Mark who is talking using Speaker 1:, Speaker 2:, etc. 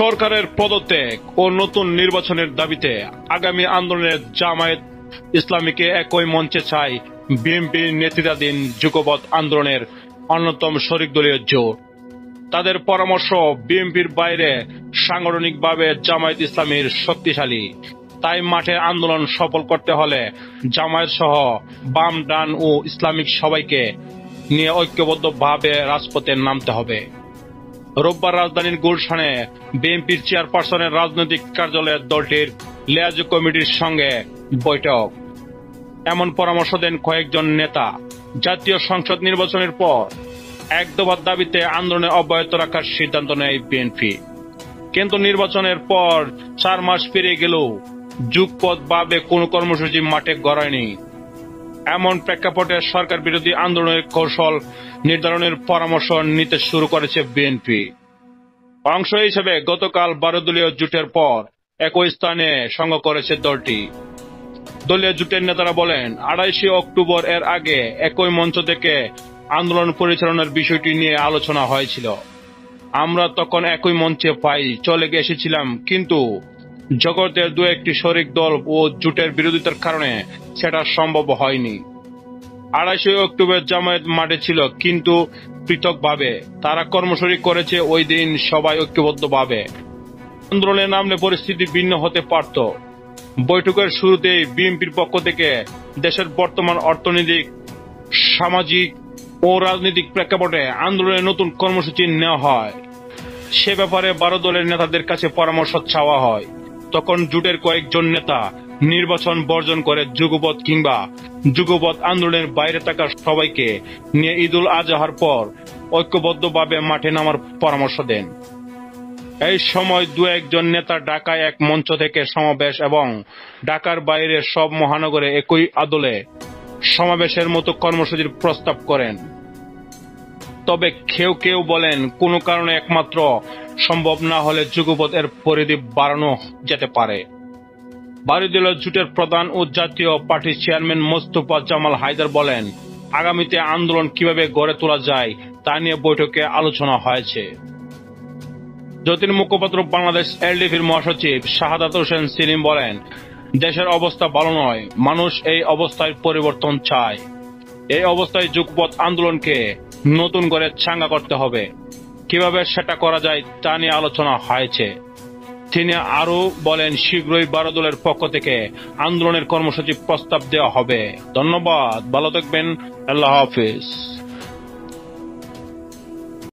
Speaker 1: সরকারের পদত্যাগ ও নতুন নির্বাচনের দাবিতে আগামী আন্দোলনের জামায়াত ইসলামীকে একই মঞ্চে চায় বিএনপি নেতৃত্বাধীন যুগপৎ আন্দোলনের অন্যতম শরিক দলীয় জোট। তাদের পরামর্শ, বিএনপির বাইরে সাংগঠনিকভাবে জামায়াত ইসলামীর শক্তিশালী, তাই মাঠে আন্দোলন সফল করতে হলে জামায়াত সহ বাম, ডান ও ইসলামিক সবাইকে নিয়ে ঐক্যবদ্ধভাবে রাজপথে নামতে হবে। রোববার রাজধানীর গুলশানে বিএনপির চেয়ারপারসনের রাজনৈতিক কার্যালয়ে দলটির লিয়াজু কমিটির সঙ্গে বৈঠক। এমন পরামর্শ দেন কয়েকজন নেতা। জাতীয় সংসদ নির্বাচনের পর এক দফার দাবিতে আন্দোলনে অব্যাহত রাখার সিদ্ধান্ত নেয় বিএনপি। কিন্তু নির্বাচনের পর 4 মাস পেরিয়ে গেলেও যুগপৎভাবে কোনো কর্মসূচি মাঠে গড়ায়নি। এমন প্রেক্ষাপটে সরকার বিরোধী আন্দোলনের কৌশল নির্ধারণের পরামর্শ নিতে শুরু করেছে বিএনপি। অংশ হিসেবে গতকাল 12 দলীয় জোটের পর একই স্থানে সঙ্গ করেছে দলটি। দলীয় জোটের নেতারা বলেন, 28 অক্টোবর এর আগে একই মঞ্চ থেকে আন্দোলন পরিচালনার বিষয়টি নিয়ে আলোচনা হয়েছিল। আমরা তখন একই মঞ্চে চলে এসেছিলাম, কিন্তু জগতের 2-1টি শরিক দল ও জোটের বিরোধিতার কারণে সেটা সম্ভব হয়নি। 28 অক্টোবর জামায়াত মাঠে ছিল, কিন্তু পৃথকভাবে। তারা কর্মসূচি করেছে ওই দিন সবাই ঐক্যবদ্ধভাবে। আন্দোলনে নামলে পরিস্থিতি ভিন্ন হতে পারত। বৈঠকের শুরুতেই বিএনপির পক্ষ থেকে দেশের বর্তমান অর্থনৈতিক, সামাজিক ও রাজনৈতিক প্রেক্ষাপটে আন্দোলনের নতুন কর্মসূচি নেওয়া হয়। সে ব্যাপারে 12 দলের নেতাদের কাছে পরামর্শ চাওয়া হয়। তখন জোটের কয়েকজন নেতা নির্বাচন বর্জন করে যুগপৎ কিংবা যুগপৎ আন্দোলনের বাইরে থাকা সবাইকে নিয়ে ঈদুল আজহার পর ঐক্যবদ্ধভাবে মাঠে নামার পরামর্শ দেন। এই সময় 2-1জন নেতা ঢাকায় এক মঞ্চ থেকে সমাবেশ এবং ঢাকার বাইরে সব মহানগরে একই আদলে সমাবেশের মতো কর্মসূচির প্রস্তাব করেন। তবে কেউ কেউ বলেন, কোনো কারণে একমাত্র সম্ভব না হলে যুগপৎ এর পরিধি বাড়ানো যেতে পারে। 12 দলীয় জোটের প্রধান ও জাতীয় পার্টির চেয়ারম্যান মোস্তফা জামাল হায়দার বলেন, আগামীতে আন্দোলন কিভাবে গড়ে তোলা যায় তা নিয়ে বৈঠকে আলোচনা হয়েছে। জ্যোতির মুখপাত্র বাংলাদেশ এলডিপির মহাসচিব শাহাদাত হোসেন সেলিম বলেন, দেশের অবস্থা ভালো নয়, মানুষ এই অবস্থায় পরিবর্তন চায়। এই অবস্থায় যুগপৎ আন্দোলনকে নতুন করে চাঙ্গা করতে হবে। কিভাবে সেটা করা যায় তা নিয়ে আলোচনা হয়েছে। তিনি আরো বলেন, শীঘ্রই 12 দলের পক্ষ থেকে আন্দোলনের কর্মসূচি প্রস্তাব দেওয়া হবে। ধন্যবাদ, ভালো থাকবেন, আল্লাহ হাফিজ।